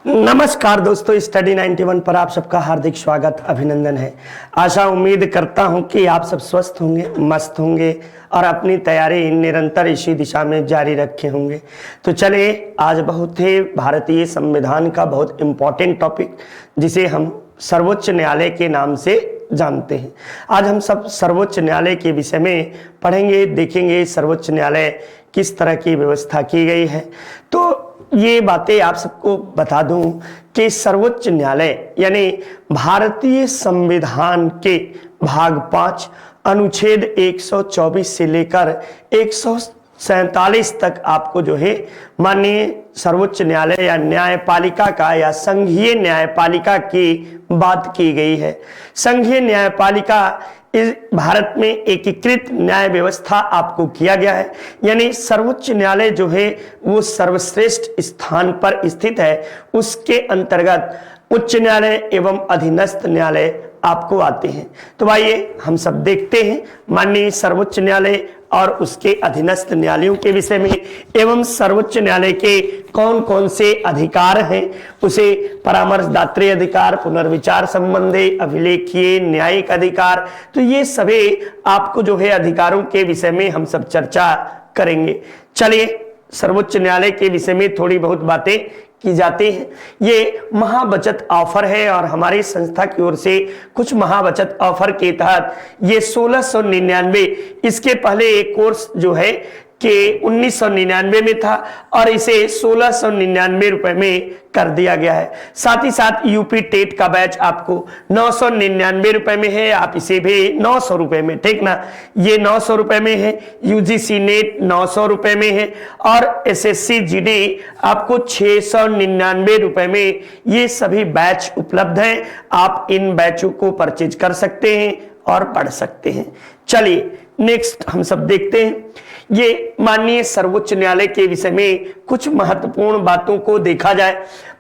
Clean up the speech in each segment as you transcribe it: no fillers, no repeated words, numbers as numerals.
नमस्कार दोस्तों, स्टडी 91 पर आप सबका हार्दिक स्वागत अभिनंदन है। आशा उम्मीद करता हूं कि आप सब स्वस्थ होंगे, मस्त होंगे और अपनी तैयारी निरंतर इसी दिशा में जारी रखे होंगे। तो चलिए, आज बहुत ही भारतीय संविधान का बहुत इम्पोर्टेंट टॉपिक जिसे हम सर्वोच्च न्यायालय के नाम से जानते हैं, आज हम सब सर्वोच्च न्यायालय के विषय में पढ़ेंगे, देखेंगे सर्वोच्च न्यायालय किस तरह की व्यवस्था की गई है। तो ये बातें आप सबको बता दूं कि सर्वोच्च न्यायालय यानी भारतीय संविधान के भाग 5 अनुच्छेद 124 से लेकर 147 तक आपको जो है माननीय सर्वोच्च न्यायालय या न्यायपालिका का या संघीय न्यायपालिका की बात की गई है। संघीय न्यायपालिका इस भारत में एकीकृत न्याय व्यवस्था आपको किया गया है, यानी सर्वोच्च न्यायालय जो है वो सर्वश्रेष्ठ स्थान पर स्थित है। उसके अंतर्गत उच्च न्यायालय एवं अधीनस्थ न्यायालय आपको आते हैं। तो आइए हम सब देखते हैं माननीय सर्वोच्च न्यायालय और उसके अधीनस्थ न्यायालयों के विषय में एवं सर्वोच्च न्यायालय के कौन कौन से अधिकार हैं, उसे परामर्शदात्री अधिकार, पुनर्विचार संबंधी, अभिलेखीय, न्यायिक अधिकार, तो ये सभी आपको जो है अधिकारों के विषय में हम सब चर्चा करेंगे। चलिए, सर्वोच्च न्यायालय के विषय में थोड़ी बहुत बातें की जाती है। ये महाबचत ऑफर है और हमारी संस्था की ओर से कुछ महाबचत ऑफर के तहत ये 1699, इसके पहले एक कोर्स जो है कि 1999 में था और इसे 1699 रुपए में कर दिया गया है। साथ ही साथ यूपी टेट का बैच आपको 999 रुपए में है, आप इसे भी 900 रुपए में, ठीक ना, ये 900 रुपए में है। यूजीसी नेट 900 रुपए में है और एसएससी जीडी आपको 699 रुपए में ये सभी बैच उपलब्ध हैं। आप इन बैचों को परचेज कर सकते हैं और पढ़ सकते हैं। चलिए नेक्स्ट हम सब देखते हैं। ये माननीय सर्वोच्च न्यायालय के विषय में कुछ महत्वपूर्ण बातों को देखा जाए।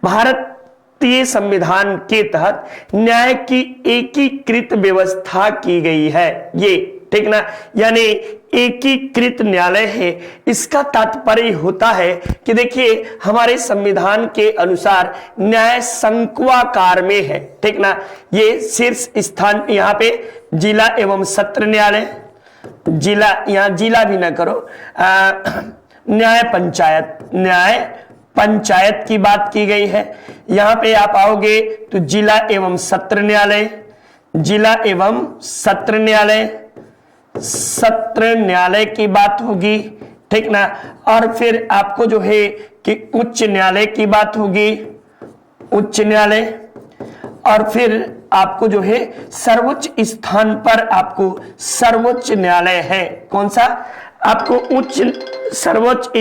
भारतीय संविधान के तहत न्याय की एकीकृत व्यवस्था की गई है, ये ठीक ना, यानी एकीकृत न्यायालय है। इसका तात्पर्य होता है कि देखिए हमारे संविधान के अनुसार न्याय शंक्वाकार में है, ठीक ना। ये शीर्ष स्थान यहाँ पे जिला एवं सत्र न्यायालय, जिला, यहाँ जिला भी ना करो, न्याय पंचायत की बात की गई है। यहाँ पे आप आओगे तो जिला एवं सत्र न्यायालय, जिला एवं सत्र न्यायालय की बात होगी, ठीक ना। और फिर आपको जो है कि उच्च न्यायालय की बात होगी, उच्च न्यायालय, और फिर आपको जो है सर्वोच्च स्थान पर आपको सर्वोच्च न्यायालय है। कौन सा? आपको सर्वोच्च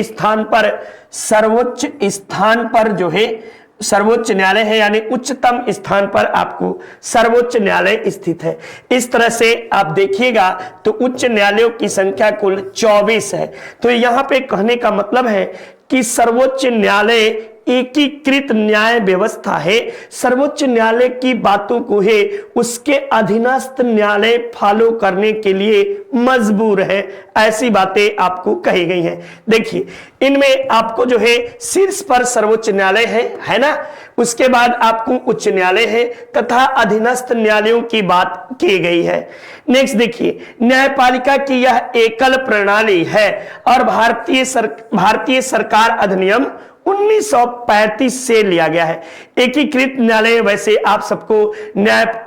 स्थान पर जो है सर्वोच्च न्यायालय है, यानी उच्चतम स्थान पर आपको सर्वोच्च न्यायालय स्थित है। इस तरह से आप देखिएगा तो उच्च न्यायालयों की संख्या कुल 24 है। तो यहाँ पे कहने का मतलब है कि सर्वोच्च न्यायालय एकीकृत न्याय व्यवस्था है। सर्वोच्च न्यायालय की बातों को है उसके अधीनस्थ न्यायालय फॉलो करने के लिए मजबूर है, ऐसी बातें आपको कही गई हैं। देखिए इनमें आपको जो है शीर्ष पर सर्वोच्च न्यायालय है ना, उसके बाद आपको उच्च न्यायालय है तथा अधीनस्थ न्यायालयों की बात की गई है। नेक्स्ट देखिए, न्यायपालिका की यह एकल प्रणाली है और भारतीय सरकार अधिनियम 1935 से लिया गया है। एकीकृत न्यायालय, वैसे आप सबको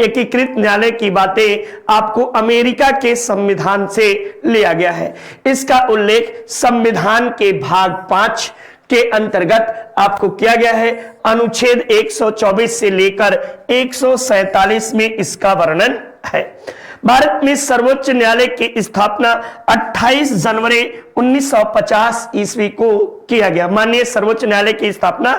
एकीकृत न्यायालय की बातें आपको अमेरिका के संविधान से लिया गया है। इसका उल्लेख संविधान के भाग 5 के अंतर्गत आपको किया गया है। अनुच्छेद 124 से लेकर 147 में इसका वर्णन है। भारत में सर्वोच्च न्यायालय की स्थापना 28 जनवरी 1950 ईस्वी को किया गया। माननीय सर्वोच्च न्यायालय की स्थापना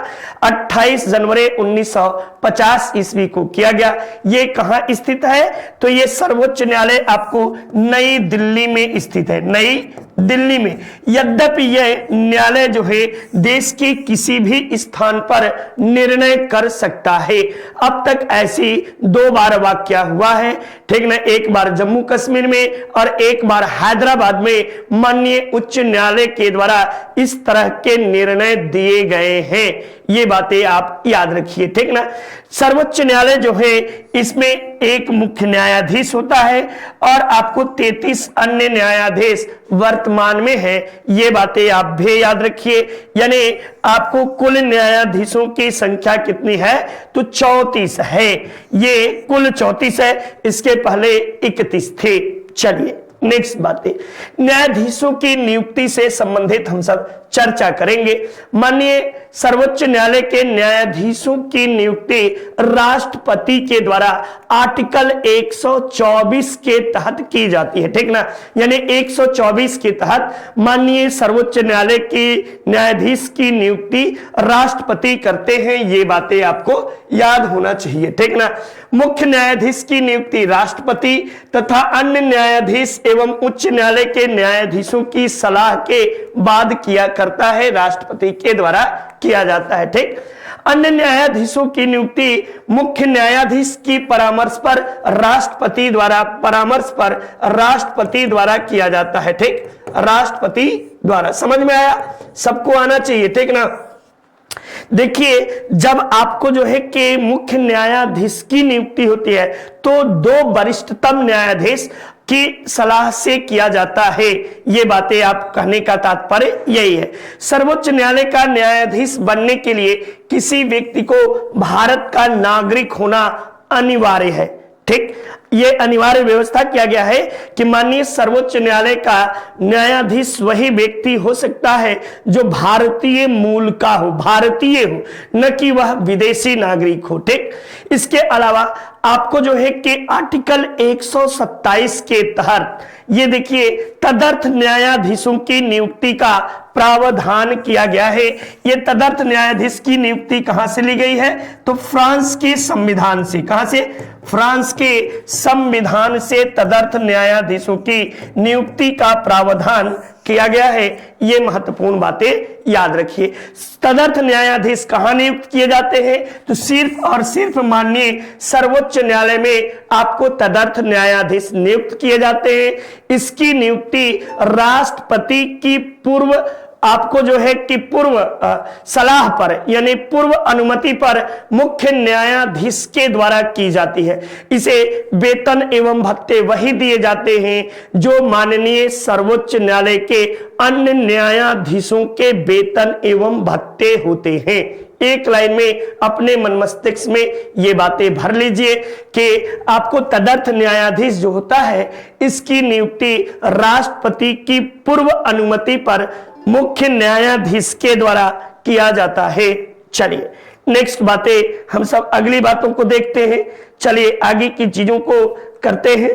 28 जनवरी 1950 ईस्वी को किया गया। ये कहां स्थित है? तो ये सर्वोच्च न्यायालय आपको नई दिल्ली में स्थित है, नई दिल्ली में। यद्यपि यह न्यायालय जो है देश के किसी भी स्थान पर निर्णय कर सकता है। अब तक ऐसी 2 बार वाकया हुआ है, ठीक ना, एक बार जम्मू कश्मीर में और एक बार हैदराबाद में माननीय सर्वोच्च न्यायालय के द्वारा इस तरह के निर्णय दिए गए हैं। ये बातें आप याद रखिए, ठीक ना। सर्वोच्च न्यायालय जो है इसमें एक मुख्य न्यायाधीश होता है और आपको 33 अन्य न्यायाधीश वर्तमान में है। ये बातें आप भी याद रखिए। यानी आपको कुल न्यायाधीशों की संख्या कितनी है, तो 34 है। ये कुल 34 है, इसके पहले 31 थे। चलिए नेक्स्ट बातें, न्यायाधीशों की नियुक्ति से संबंधित हम सब चर्चा करेंगे। माननीय सर्वोच्च न्यायालय के न्यायाधीशों की नियुक्ति राष्ट्रपति के द्वारा आर्टिकल 124 के तहत की जाती है, ठीक ना। यानी 124 के तहत माननीय सर्वोच्च न्यायालय की न्यायाधीश की नियुक्ति राष्ट्रपति करते हैं। ये बातें आपको याद होना चाहिए, ठीक ना। मुख्य न्यायाधीश की नियुक्ति राष्ट्रपति तथा अन्य न्यायाधीश एवं उच्च न्यायालय के न्यायाधीशों की सलाह के बाद किया करता है, राष्ट्रपति के द्वारा किया जाता है, ठीक। अन्य न्यायाधीशों की नियुक्ति मुख्य न्यायाधीश की परामर्श पर राष्ट्रपति द्वारा किया जाता है, ठीक। राष्ट्रपति द्वारा, समझ में आया, सबको आना चाहिए, ठीक ना। देखिए जब आपको जो है कि मुख्य न्यायाधीश की नियुक्ति होती है तो 2 वरिष्ठतम न्यायाधीश की सलाह से किया जाता है। ये बातें आप कहने का तात्पर्य यही है। सर्वोच्च न्यायालय का न्यायाधीश बनने के लिए किसी व्यक्ति को भारत का नागरिक होना अनिवार्य है, ठीक। ये अनिवार्य व्यवस्था किया गया है कि माननीय सर्वोच्च न्यायालय का न्यायाधीश वही व्यक्ति हो सकता है जो भारतीय मूल का हो, भारतीय हो, न कि वह विदेशी नागरिक हो, ठीक। इसके अलावा आपको जो है कि आर्टिकल 127 के तहत ये देखिए तदर्थ न्यायाधीशों की नियुक्ति का प्रावधान किया गया है। ये तदर्थ न्यायाधीश की नियुक्ति कहां से ली गई है, तो फ्रांस के संविधान से। कहां से, फ्रांस के संविधान से तदर्थ न्यायाधीशों की नियुक्ति का प्रावधान किया गया है। ये महत्वपूर्ण बातें याद रखिए। तदर्थ न्यायाधीश कहां नियुक्त किए जाते हैं, तो सिर्फ और सिर्फ माननीय सर्वोच्च न्यायालय में आपको तदर्थ न्यायाधीश नियुक्त किए जाते हैं। इसकी नियुक्ति राष्ट्रपति की पूर्व आपको जो है कि पूर्व सलाह पर यानी पूर्व अनुमति पर मुख्य न्यायाधीश के द्वारा की जाती है। इसे वेतन एवं भत्ते वही दिए जाते हैं जो माननीय सर्वोच्च न्यायालय के अन्य न्यायाधीशों के वेतन एवं भत्ते होते हैं। एक लाइन में अपने मन मस्तिष्क में ये बातें भर लीजिए कि आपको तदर्थ न्यायाधीश जो होता है इसकी नियुक्ति राष्ट्रपति की पूर्व अनुमति पर मुख्य न्यायाधीश के द्वारा किया जाता है। चलिए नेक्स्ट बातें, हम सब अगली बातों को देखते हैं। चलिए आगे की चीजों को करते हैं।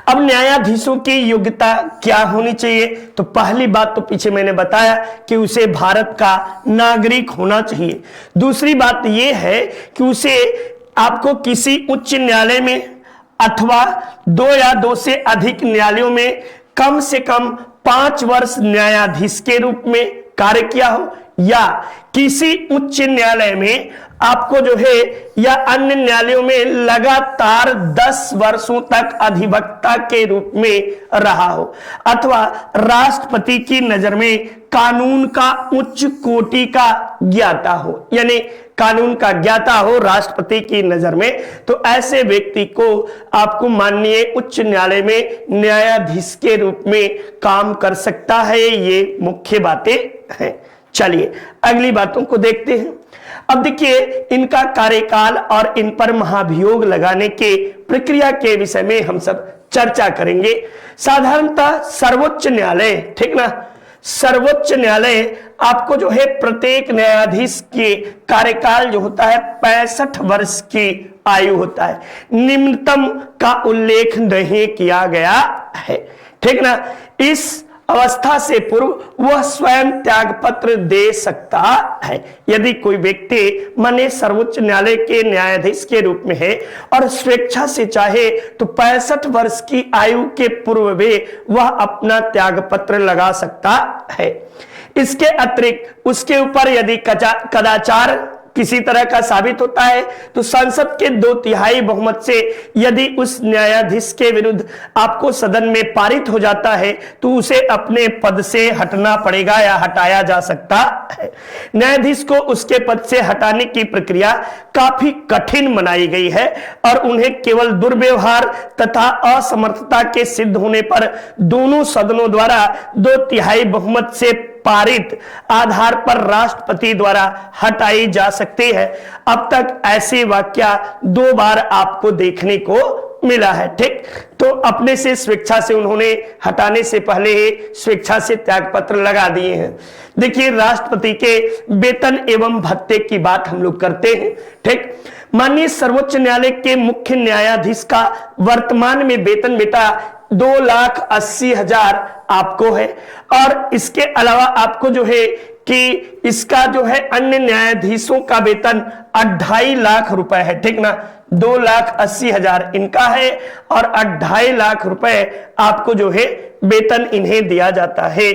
अब न्यायाधीशों की योग्यता क्या होनी चाहिए, तो पहली बात तो पीछे मैंने बताया कि उसे भारत का नागरिक होना चाहिए। दूसरी बात यह है कि उसे आपको किसी उच्च न्यायालय में अथवा 2 या 2 से अधिक न्यायालयों में कम से कम 5 वर्ष न्यायाधीश के रूप में कार्य किया हो, या किसी उच्च न्यायालय में आपको जो है या अन्य न्यायालयों में लगातार 10 वर्षों तक अधिवक्ता के रूप में रहा हो, अथवा राष्ट्रपति की नजर में कानून का उच्च कोटि का ज्ञाता हो, यानी कानून का ज्ञाता हो राष्ट्रपति की नजर में, तो ऐसे व्यक्ति को आपको माननीय उच्च न्यायालय में न्यायाधीश के रूप में काम कर सकता है। ये मुख्य बातें हैं। चलिए अगली बातों को देखते हैं। अब देखिए इनका कार्यकाल और इन पर महाभियोग लगाने के प्रक्रिया के विषय में हम सब चर्चा करेंगे। साधारणतः सर्वोच्च न्यायालय, ठीक ना, सर्वोच्च न्यायालय आपको जो है प्रत्येक न्यायाधीश के कार्यकाल जो होता है 65 वर्ष की आयु होता है। निम्नतम का उल्लेख नहीं किया गया है, ठीक ना। इस अवस्था से पूर्व वह स्वयं त्याग पत्र दे सकता है। यदि कोई व्यक्ति माने सर्वोच्च न्यायालय के न्यायाधीश के रूप में है और स्वेच्छा से चाहे तो 65 वर्ष की आयु के पूर्व भी वह अपना त्याग पत्र लगा सकता है। इसके अतिरिक्त उसके ऊपर यदि कदाचार किसी तरह का साबित होता है तो संसद के 2/3 बहुमत से यदि उस न्यायाधीश के विरुद्ध आपको सदन में पारित हो जाता है तो उसे अपने पद से हटना पड़ेगा या हटाया जा सकता है। न्यायाधीश को उसके पद से हटाने की प्रक्रिया काफी कठिन बनाई गई है और उन्हें केवल दुर्व्यवहार तथा असमर्थता के सिद्ध होने पर दोनों सदनों द्वारा 2/3 बहुमत से पारित आधार पर राष्ट्रपति द्वारा हटाई जा सकती है। अब तक ऐसे वाकया 2 बार आपको देखने को मिला है। ठीक, तो अपने से स्वेच्छा से उन्होंने हटाने से पहले ही स्वेच्छा से त्यागपत्र लगा दिए हैं। देखिए, राष्ट्रपति के वेतन एवं भत्ते की बात हम लोग करते हैं। ठीक, माननीय सर्वोच्च न्यायालय के मुख्य न्यायाधीश का वर्तमान में वेतन बेटा 2,80,000 आपको है और इसके अलावा आपको जो है कि इसका जो है अन्य न्यायाधीशों का वेतन 2.5 लाख रुपए है। ठीक ना, 2,80,000 इनका है और 2.5 लाख रुपए आपको जो है वेतन इन्हें दिया जाता है।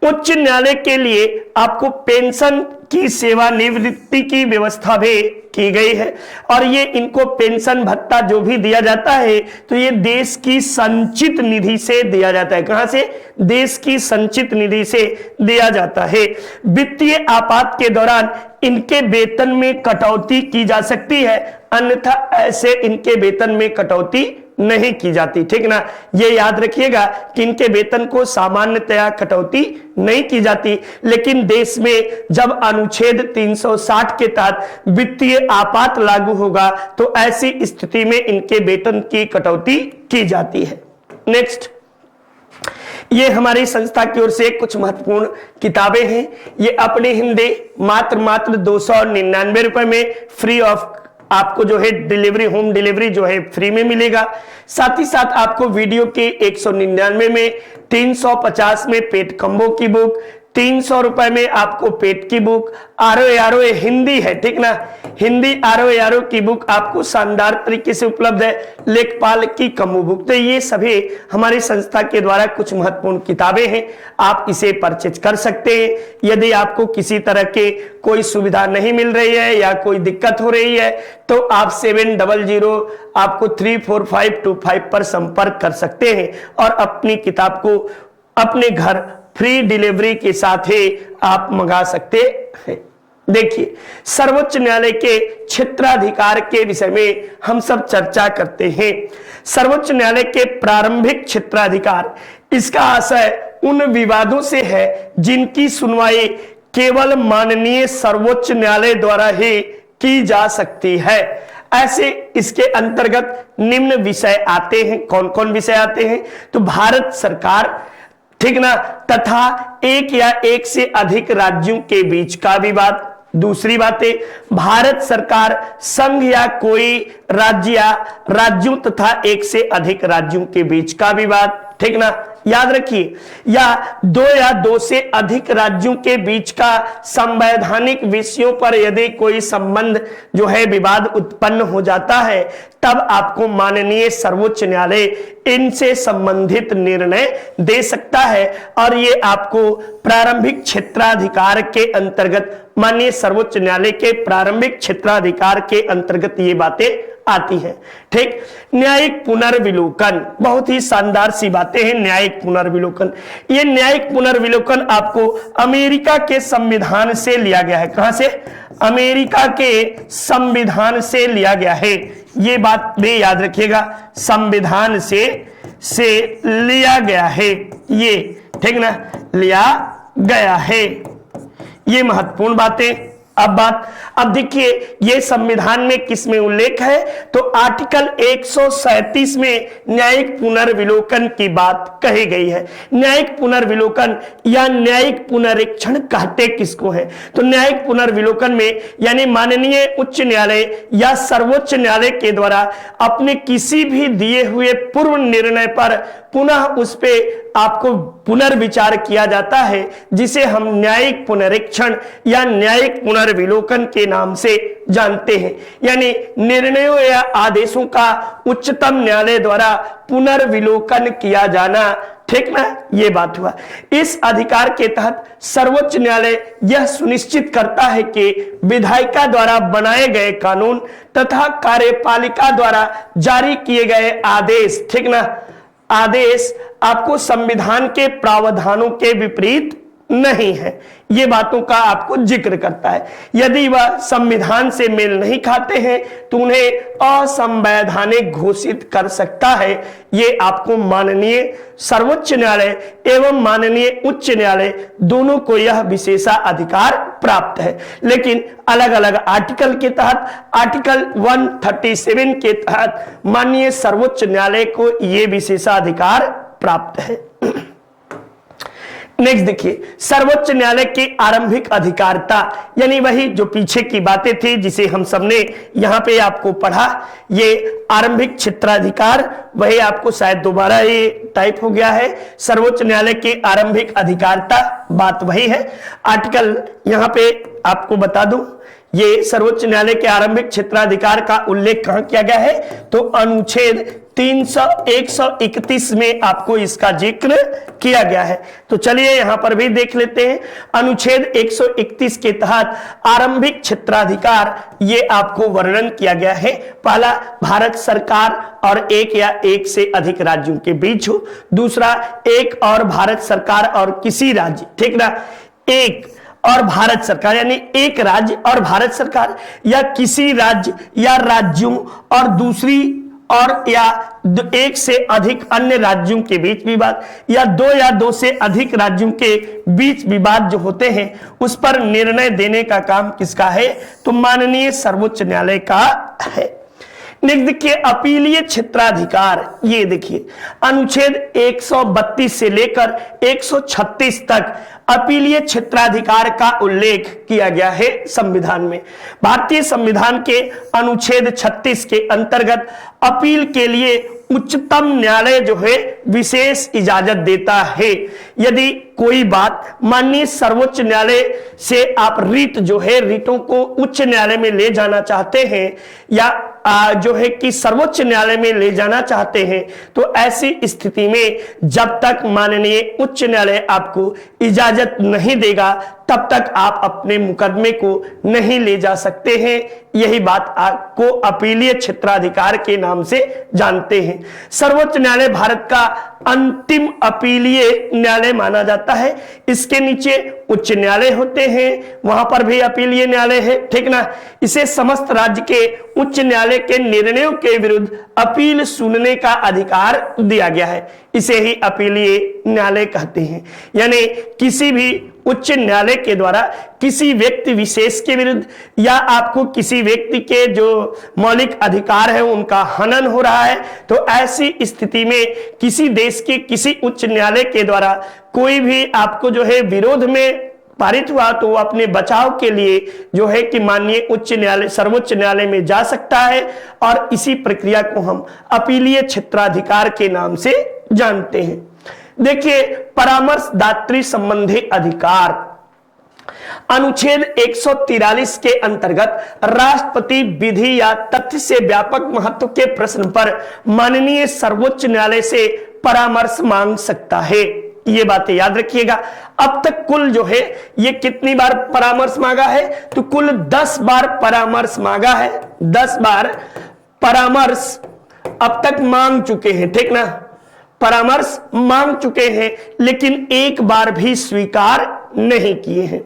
उच्च न्यायालय के लिए आपको पेंशन की सेवानिवृत्ति की व्यवस्था भी की गई है और ये इनको पेंशन भत्ता जो भी दिया जाता है तो ये देश की संचित निधि से दिया जाता है। कहां से? देश की संचित निधि से दिया जाता है। वित्तीय आपात के दौरान इनके वेतन में कटौती की जा सकती है, अन्यथा ऐसे इनके वेतन में कटौती नहीं की जाती। ठीक ना, ये याद रखिएगा कि इनके वेतन को सामान्यतया कटौती नहीं की जाती, लेकिन देश में जब अनुच्छेद 360 के तहत वित्तीय आपात लागू होगा तो ऐसी स्थिति में इनके वेतन की कटौती की जाती है। नेक्स्ट, ये हमारी संस्था की ओर से कुछ महत्वपूर्ण किताबें हैं। ये अपने हिंदी मात्र 299 रुपए में फ्री ऑफ आपको जो है डिलीवरी, होम डिलीवरी जो है फ्री में मिलेगा। साथ ही साथ आपको वीडियो के 199 में, 350 में पेट कम्बो की बुक, 300 रुपए में आपको पेट की बुक, आरो हिंदी है। ठीक ना, हिंदी आरो की बुक आपको शानदार तरीके से उपलब्ध है। लेखपाल की कम्बो बुक, तो ये सभी हमारी संस्था के द्वारा कुछ महत्वपूर्ण किताबें हैं, आप इसे परचेज कर सकते हैं। यदि आपको किसी तरह के कोई सुविधा नहीं मिल रही है या कोई दिक्कत हो रही है तो आप 700 आपको 34525 पर संपर्क कर सकते हैं और अपनी किताब को अपने घर फ्री डिलीवरी के साथ ही आप मंगा सकते हैं। देखिए, सर्वोच्च न्यायालय के क्षेत्राधिकार के विषय में हम सब चर्चा करते हैं। सर्वोच्च न्यायालय के प्रारंभिक क्षेत्राधिकार, इसका आशय उन विवादों से है जिनकी सुनवाई केवल माननीय सर्वोच्च न्यायालय द्वारा ही की जा सकती है। ऐसे इसके अंतर्गत निम्न विषय आते हैं। कौन कौन विषय आते हैं? तो भारत सरकार, ठीक ना, तथा एक या एक से अधिक राज्यों के बीच का विवाद। दूसरी बात है, भारत सरकार, संघ या कोई राज्य या राज्यों तथा एक से अधिक राज्यों के बीच का विवाद। ठीक ना, याद रखिए, या 2 या 2 से अधिक राज्यों के बीच का संवैधानिक विषयों पर यदि कोई संबंध जो है विवाद उत्पन्न हो जाता है तब आपको माननीय सर्वोच्च न्यायालय इनसे संबंधित निर्णय दे सकता है और ये आपको प्रारंभिक क्षेत्राधिकार के अंतर्गत, माननीय सर्वोच्च न्यायालय के प्रारंभिक क्षेत्राधिकार के अंतर्गत ये बातें आती है। ठीक, न्यायिक पुनर्विलोकन, बहुत ही शानदार सी बातें हैं। न्यायिक पुनर्विलोकन, ये न्यायिक पुनर्विलोकन आपको अमेरिका के संविधान से लिया गया है। कहां से? अमेरिका के संविधान से लिया गया है। ये बात भी याद रखिएगा, संविधान से लिया गया है ये। ठीक ना, लिया गया है, ये महत्वपूर्ण बातें। अब देखिए, ये संविधान में किस में उल्लेख है? तो आर्टिकल 137 में न्यायिक पुनर्विलोकन की बात कही गई है। न्यायिक पुनर्विलोकन या न्यायिक पुनरीक्षण कहते किसको है? तो न्यायिक पुनर्विलोकन में यानी माननीय उच्च न्यायालय या सर्वोच्च न्यायालय के द्वारा अपने किसी भी दिए हुए पूर्व निर्णय पर पुनः उस पे आपको पुनर्विचार किया जाता है, जिसे हम न्यायिक पुनरीक्षण या न्यायिक पुनर्विलोकन के नाम से जानते हैं। यानी निर्णयों या आदेशों का उच्चतम न्यायालय द्वारा पुनर्विलोकन किया जाना। ठीक ना, ये बात हुआ। इस अधिकार के तहत सर्वोच्च न्यायालय यह सुनिश्चित करता है कि विधायिका द्वारा बनाए गए कानून तथा कार्यपालिका द्वारा जारी किए गए आदेश, ठीक ना, आदेश आपको संविधान के प्रावधानों के विपरीत नहीं है। ये बातों का आपको जिक्र करता है। यदि वह संविधान से मेल नहीं खाते हैं तो उन्हें असंवैधानिक घोषित कर सकता है। ये आपको माननीय सर्वोच्च न्यायालय एवं माननीय उच्च न्यायालय दोनों को यह विशेषाधिकार प्राप्त है, लेकिन अलग अलग आर्टिकल के तहत, आर्टिकल 137 के तहत माननीय सर्वोच्च न्यायालय को यह विशेषाधिकार प्राप्त है। नेक्स्ट देखिए, सर्वोच्च न्यायालय की आरंभिक अधिकारिता, यानी वही जो पीछे की बातें थी जिसे हम सबने यहां पे आपको पढ़ा, ये आरंभिक क्षेत्राधिकार, वही आपको शायद दोबारा ये टाइप हो गया है। सर्वोच्च न्यायालय की आरंभिक अधिकारिता बात वही है। आर्टिकल यहां पे आपको बता दूं, ये सर्वोच्च न्यायालय के आरंभिक क्षेत्राधिकार का उल्लेख कहां किया गया है, तो अनुच्छेद 131 में आपको इसका जिक्र किया गया है। तो चलिए यहां पर भी देख लेते हैं। अनुच्छेद 131 के तहत आरंभिक क्षेत्राधिकार ये आपको वर्णन किया गया है। पहला, भारत सरकार और एक या एक से अधिक राज्यों के बीच हो। दूसरा, एक और भारत सरकार और किसी राज्य, ठीक ना, एक और भारत सरकार यानी एक राज्य और भारत सरकार या किसी राज्य या राज्यों और दूसरी और या एक से अधिक अन्य राज्यों के बीच विवाद या दो से अधिक राज्यों के बीच विवाद जो होते हैं उस पर निर्णय देने का काम किसका है, तो माननीय सर्वोच्च न्यायालय का है। नेक्स्ट देखिए, अपीलीय क्षेत्राधिकार, ये देखिए अनुच्छेद 132 से लेकर 136 तक अपीलीय क्षेत्राधिकार का उल्लेख किया गया है संविधान में। भारतीय संविधान के अनुच्छेद 36 के अंतर्गत अपील के लिए उच्चतम न्यायालय जो है विशेष इजाजत देता है। यदि कोई बात माननीय सर्वोच्च न्यायालय से आप रिट जो है, रिटों को उच्च न्यायालय में ले जाना चाहते हैं या जो है कि सर्वोच्च न्यायालय में ले जाना चाहते हैं, तो ऐसी स्थिति में जब तक माननीय उच्च न्यायालय आपको इजाजत नहीं देगा तब तक आप अपने मुकदमे को नहीं ले जा सकते हैं। यही बात आपको अपीलीय क्षेत्राधिकार के नाम से जानते हैं। सर्वोच्च न्यायालय भारत का अंतिम अपीलीय न्यायालय माना जाता है। इसके नीचे उच्च न्यायालय होते हैं, वहां पर भी अपीलीय न्यायालय है, ठीक ना। इसे समस्त राज्य के उच्च न्यायालय के निर्णयों के विरुद्ध अपील सुनने का अधिकार दिया गया है। इसे ही अपीलीय न्यायालय कहते हैं। यानी किसी भी उच्च न्यायालय के द्वारा किसी व्यक्ति विशेष के विरुद्ध या आपको किसी व्यक्ति के जो मौलिक अधिकार है उनका हनन हो रहा है, तो ऐसी स्थिति में किसी देश के किसी उच्च न्यायालय के द्वारा कोई भी आपको जो है विरोध में पारित हुआ तो वो अपने बचाव के लिए जो है कि माननीय उच्च न्यायालय सर्वोच्च न्यायालय में जा सकता है और इसी प्रक्रिया को हम अपीलीय क्षेत्राधिकार के नाम से जानते हैं। देखिए, परामर्शदात्री संबंधी अधिकार, अनुच्छेद 143 के अंतर्गत राष्ट्रपति विधि या तथ्य से व्यापक महत्व के प्रश्न पर माननीय सर्वोच्च न्यायालय से परामर्श मांग सकता है। ये बातें याद रखिएगा। अब तक कुल जो है ये कितनी बार परामर्श मांगा है, तो कुल 10 बार परामर्श मांगा है। 10 बार परामर्श अब तक मांग चुके हैं, ठीक ना, परामर्श मांग चुके हैं, लेकिन एक बार भी स्वीकार नहीं किए हैं।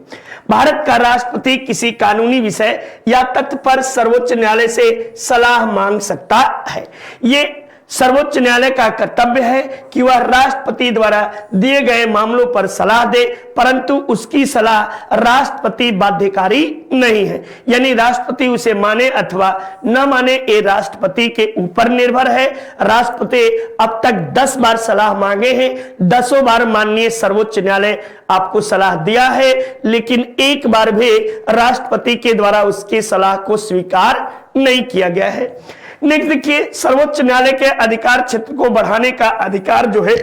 भारत का राष्ट्रपति किसी कानूनी विषय या तथ्य पर सर्वोच्च न्यायालय से सलाह मांग सकता है। ये सर्वोच्च न्यायालय का कर्तव्य है कि वह राष्ट्रपति द्वारा दिए गए मामलों पर सलाह दे, परंतु उसकी सलाह राष्ट्रपति बाध्यकारी नहीं है। यानी राष्ट्रपति उसे माने अथवा न माने ये राष्ट्रपति के ऊपर निर्भर है। राष्ट्रपति अब तक 10 बार सलाह मांगे हैं, 10 बार माननीय सर्वोच्च न्यायालय आपको सलाह दिया है, लेकिन एक बार भी राष्ट्रपति के द्वारा उसकी सलाह को स्वीकार नहीं किया गया है। नेक्स्ट देखिए, सर्वोच्च न्यायालय के अधिकार क्षेत्र को बढ़ाने का अधिकार जो है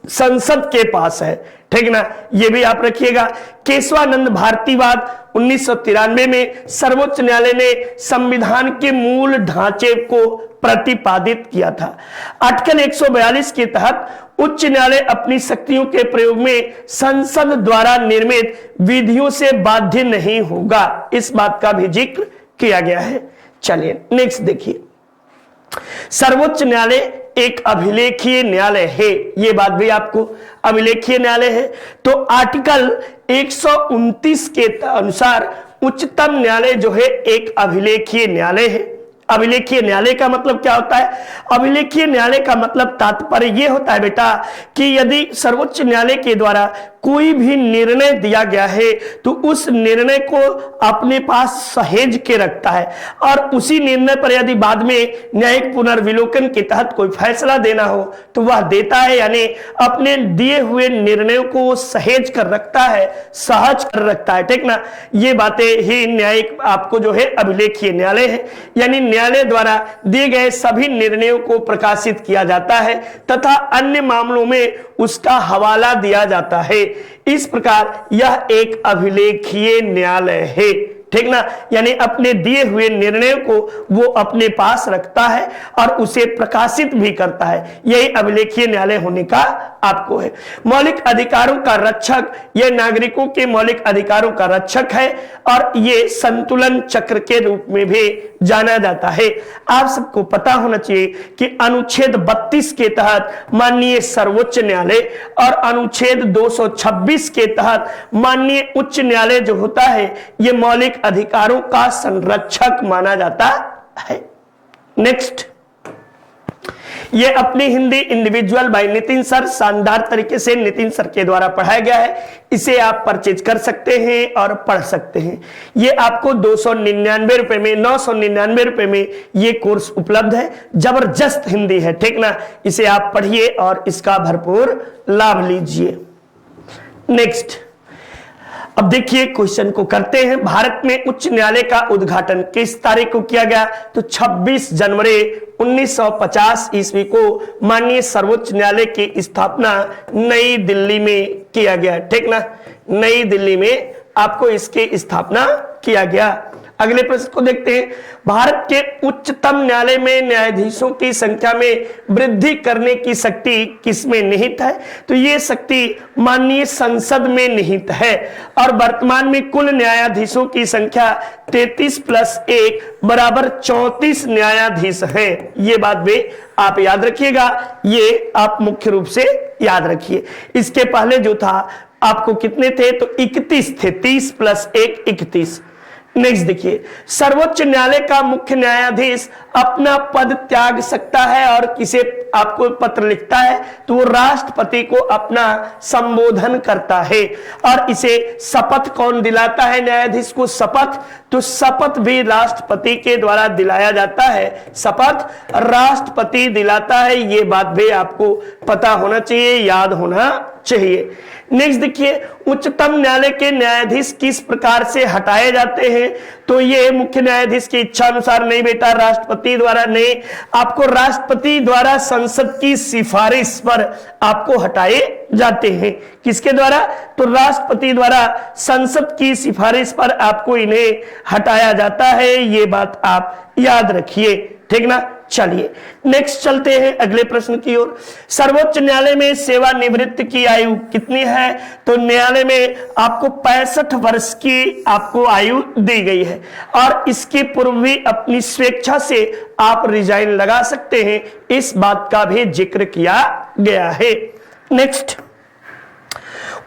संसद के पास है, ठीक ना, ये भी आप रखिएगा। केशवानंद भारतीवाद 1993 में सर्वोच्च न्यायालय ने संविधान के मूल ढांचे को प्रतिपादित किया था। आर्टिकल 142 के तहत उच्च न्यायालय अपनी शक्तियों के प्रयोग में संसद द्वारा निर्मित विधियों से बाध्य नहीं होगा, इस बात का भी जिक्र किया गया है। चलिए नेक्स्ट देखिए, सर्वोच्च न्यायालय एक अभिलेखीय न्यायालय है, ये बात भी आपको, अभिलेखीय न्यायालय है तो आर्टिकल 129 के अनुसार उच्चतम न्यायालय जो है एक अभिलेखीय न्यायालय है। अभिलेखीय न्यायालय का मतलब क्या होता है? अभिलेखीय न्यायालय का मतलब तात्पर्य यह होता है बेटा कि यदि सर्वोच्च न्यायालय के द्वारा कोई भी निर्णय दिया गया है तो उस निर्णय को अपने पास सहेज के रखता है और उसी निर्णय पर यदि बाद में न्यायिक पुनर्विलोकन के तहत कोई फैसला देना हो तो वह देता है, यानी अपने दिए हुए निर्णयों को सहेज कर रखता है, सहज कर रखता है, ठीक ना। ये बातें ही न्यायिक आपको जो है अभिलेखीय न्यायालय है, यानी न्यायालय द्वारा दिए गए सभी निर्णयों को प्रकाशित किया जाता है तथा अन्य मामलों में उसका हवाला दिया जाता है। इस प्रकार यह एक अभिलेखीय न्यायालय है, ठीक ना, यानी अपने दिए हुए निर्णयों को वो अपने पास रखता है और उसे प्रकाशित भी करता है। यही अभिलेखीय न्यायालय होने का आपको है। मौलिक अधिकारों का रक्षक, यह नागरिकों के मौलिक अधिकारों का रक्षक है और ये संतुलन चक्र के रूप में भी जाना जाता है। आप सबको पता होना चाहिए कि अनुच्छेद 32 के तहत माननीय सर्वोच्च न्यायालय और अनुच्छेद 226 के तहत माननीय उच्च न्यायालय जो होता है ये मौलिक अधिकारों का संरक्षक माना जाता है। नेक्स्ट, ये अपनी Hindi individual bye Nitin sir, शानदार तरीके से नितिन सर के द्वारा पढ़ाया गया है, इसे आप परचेज कर सकते हैं और पढ़ सकते हैं। ये आपको 299 रुपए में, 999 रुपए में ये कोर्स उपलब्ध है। जबरदस्त हिंदी है, ठीक ना, इसे आप पढ़िए और इसका भरपूर लाभ लीजिए। नेक्स्ट, अब देखिए क्वेश्चन को करते हैं। भारत में उच्च न्यायालय का उद्घाटन किस तारीख को किया गया? तो 26 जनवरी 1950 ईस्वी को माननीय सर्वोच्च न्यायालय की स्थापना नई दिल्ली में किया गया, ठीक ना, नई दिल्ली में आपको इसकी स्थापना किया गया। अगले प्रश्न को देखते हैं। भारत के उच्चतम न्यायालय में न्यायाधीशों की संख्या में वृद्धि करने की शक्ति किसमें निहित है? तो ये शक्ति माननीय संसद में निहित है और वर्तमान में कुल न्यायाधीशों की संख्या 33 + 1 बराबर 34 न्यायाधीश हैं। ये बात भी आप याद रखिएगा, ये आप मुख्य रूप से याद रखिए। इसके पहले जो था आपको कितने थे? तो 31 थे, 30 + 1 31। नेक्स्ट देखिए, सर्वोच्च न्यायालय का मुख्य न्यायाधीश अपना पद त्याग सकता है और किसे आपको पत्र लिखता है तो वो राष्ट्रपति को अपना संबोधन करता है। और इसे शपथ कौन दिलाता है? न्यायाधीश को शपथ, तो शपथ भी राष्ट्रपति के द्वारा दिलाया जाता है, शपथ राष्ट्रपति दिलाता है। ये बात भी आपको पता होना चाहिए, याद होना चाहिए। नेक्स्ट देखिए, उच्चतम न्यायालय के न्यायाधीश किस प्रकार से हटाए जाते हैं? तो ये मुख्य न्यायाधीश की इच्छा अनुसार नहीं बेटा, राष्ट्रपति द्वारा नहीं, आपको राष्ट्रपति द्वारा संसद की सिफारिश पर आपको हटाए जाते हैं। किसके द्वारा? तो राष्ट्रपति द्वारा संसद की सिफारिश पर आपको इन्हें हटाया जाता है। ये बात आप याद रखिए, ठीक ना। चलिए नेक्स्ट चलते हैं अगले प्रश्न की ओर। सर्वोच्च न्यायालय में सेवानिवृत्ति की आयु कितनी है? तो न्यायालय में आपको 65 वर्ष की आपको आयु दी गई है और इसके पूर्व भी अपनी स्वेच्छा से आप रिजाइन लगा सकते हैं, इस बात का भी जिक्र किया गया है। नेक्स्ट,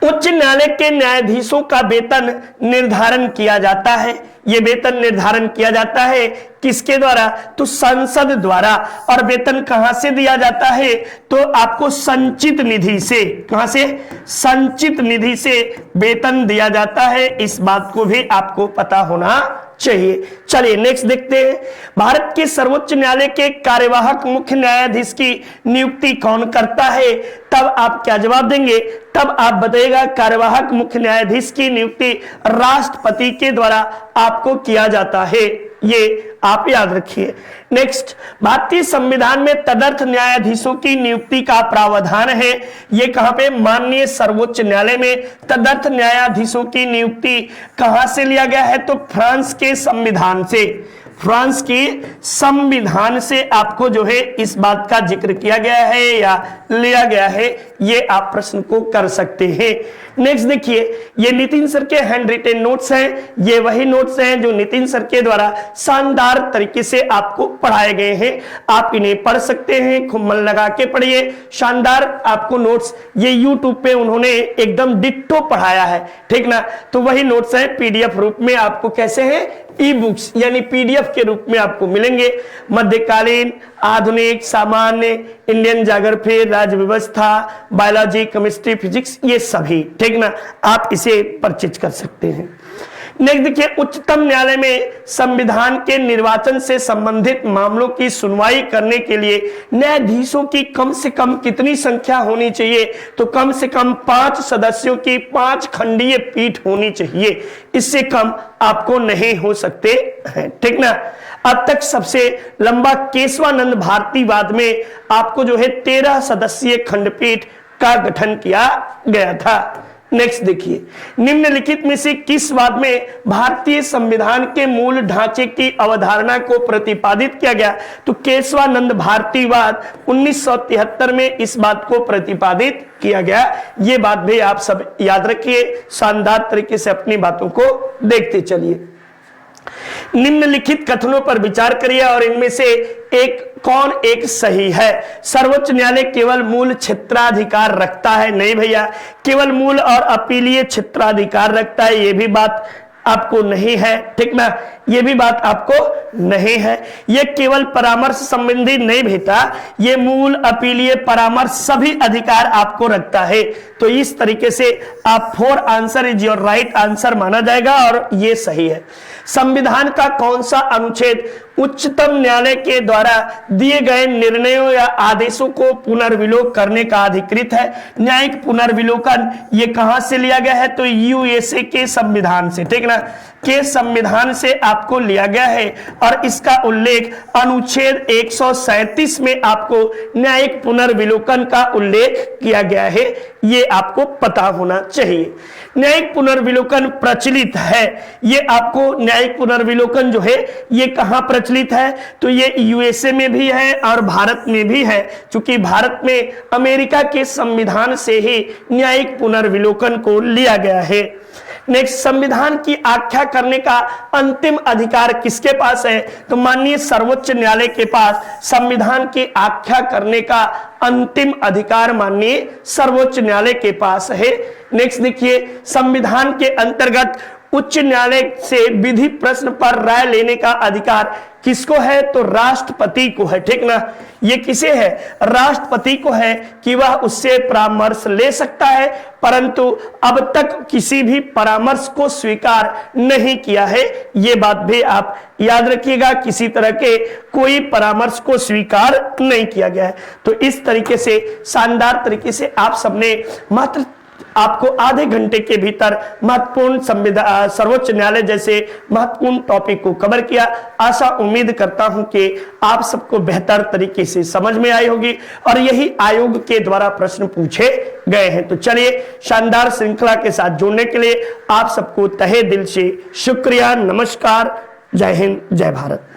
उच्च न्यायालय के न्यायाधीशों का वेतन निर्धारण किया जाता है। यह वेतन निर्धारण किया जाता है किसके द्वारा? तो संसद द्वारा। और वेतन कहां से दिया जाता है? तो आपको संचित निधि से। कहां से? संचित निधि से वेतन दिया जाता है, इस बात को भी आपको पता होना चाहिए। चलिए नेक्स्ट देखते हैं। भारत के सर्वोच्च न्यायालय के कार्यवाहक मुख्य न्यायाधीश की नियुक्ति कौन करता है? तब आप क्या जवाब देंगे? तब आप बताइएगा कार्यवाहक मुख्य न्यायाधीश की नियुक्ति राष्ट्रपति के द्वारा आपको किया जाता है। ये आप याद रखिए। नेक्स्ट, भारतीय संविधान में तदर्थ न्यायाधीशों की नियुक्ति का प्रावधान है। ये कहां पे? माननीय सर्वोच्च न्यायालय में तदर्थ न्यायाधीशों की नियुक्ति कहां से लिया गया है? तो फ्रांस के संविधान से, फ्रांस के संविधान से आपको जो है इस बात का जिक्र किया गया है या लिया गया है, ये आप प्रश्न को कर सकते हैं। नेक्स्ट देखिए, ये नितिन सर के हैंड रिटेन नोट्स हैं। ये वही नोट्स हैं जो नितिन सर के द्वारा शानदार तरीके से आपको पढ़ाए गए हैं। आप इन्हें पढ़ सकते हैं, खूब मन लगा के पढ़िए। शानदार आपको नोट्स ये यूट्यूब पे उन्होंने एकदम डिट्टो पढ़ाया है, ठीक ना। तो वही नोट्स हैं, पीडीएफ रूप में आपको कैसे हैं? ई बुक्स यानी पीडीएफ के रूप में आपको मिलेंगे। मध्यकालीन, आधुनिक, सामान्य, इंडियन ज्योग्राफी, राज्य व्यवस्था, बायोलॉजी, केमिस्ट्री, फिजिक्स, ये सभी, ठीक ना। आप इसे परचेज कर सकते हैं। नेक्स्ट देखिए, उच्चतम न्यायालय में संविधान के निर्वाचन से संबंधित मामलों की सुनवाई करने के लिए न्यायाधीशों की कम से कम कितनी संख्या होनी चाहिए? तो कम से कम 5 सदस्यों की 5 खंडीय पीठ होनी चाहिए, इससे कम आपको नहीं हो सकते हैं, ठीक ना। अब तक सबसे लंबा केशवानंद भारतीवाद में आपको जो है 13 सदस्यीय खंडपीठ का गठन किया गया था। नेक्स्ट देखिए, निम्नलिखित में से किस वाद में भारतीय संविधान के मूल ढांचे की अवधारणा को प्रतिपादित किया गया? तो केशवानंद भारतीवाद 1973 में इस बात को प्रतिपादित किया गया। ये बात भी आप सब याद रखिए, शानदार तरीके से अपनी बातों को देखते चलिए। निम्नलिखित कथनों पर विचार करिए और इनमें से कौन एक सही है? सर्वोच्च न्यायालय केवल मूल क्षेत्राधिकार रखता है? नहीं भैया, केवल मूल और अपीलीय क्षेत्राधिकार रखता है, ये भी बात आपको नहीं है, ठीक ना। ये भी बात आपको नहीं है। ये केवल परामर्श संबंधी नहीं भेटा, ये मूल, अपीलीय, परामर्श सभी अधिकार आपको रखता है। तो इस तरीके से आप 4 answer is your right answer माना जाएगा और ये सही है। संविधान का कौन सा अनुच्छेद उच्चतम न्यायालय के द्वारा दिए गए निर्णयों या आदेशों को पुनर्विलोक करने का अधिकृत है? न्यायिक पुनर्विलोकन ये कहां से लिया गया है? तो यूएसए के संविधान से, ठीक ना, के संविधान से आपको लिया गया है और इसका उल्लेख अनुच्छेद 137 में आपको न्यायिक पुनर्विलोकन का उल्लेख किया गया है। ये आपको पता होना चाहिए। न्यायिक पुनर्विलोकन प्रचलित है, ये आपको न्यायिक पुनर्विलोकन जो है ये कहां प्रचलित है? तो ये यूएसए में भी है और भारत में भी है, क्योंकि भारत में अमेरिका के संविधान से ही न्यायिक पुनर्विलोकन को लिया गया है। नेक्स्ट, संविधान की आख्या करने का अंतिम अधिकार किसके पास है? तो माननीय सर्वोच्च न्यायालय के पास संविधान की आख्या करने का अंतिम अधिकार माननीय सर्वोच्च न्यायालय के पास है। नेक्स्ट देखिए, संविधान के अंतर्गत उच्च न्यायालय से विधि प्रश्न पर राय लेने का अधिकार किसको है? तो राष्ट्रपति को है, ठीक ना। ये किसे है? राष्ट्रपति को है कि वह उससे परामर्श ले सकता है, परंतु अब तक किसी भी परामर्श को स्वीकार नहीं किया है। ये बात भी आप याद रखिएगा, किसी तरह के कोई परामर्श को स्वीकार नहीं किया गया है। तो इस तरीके से शानदार तरीके से आप सबने मात्र आपको आधे घंटे के भीतर महत्वपूर्ण संविधान सर्वोच्च न्यायालय जैसे महत्वपूर्ण टॉपिक को कवर किया। आशा उम्मीद करता हूं कि आप सबको बेहतर तरीके से समझ में आई होगी और यही आयोग के द्वारा प्रश्न पूछे गए हैं। तो चलिए, शानदार श्रृंखला के साथ जुड़ने के लिए आप सबको तहे दिल से शुक्रिया। नमस्कार, जय हिंद, जय भारत।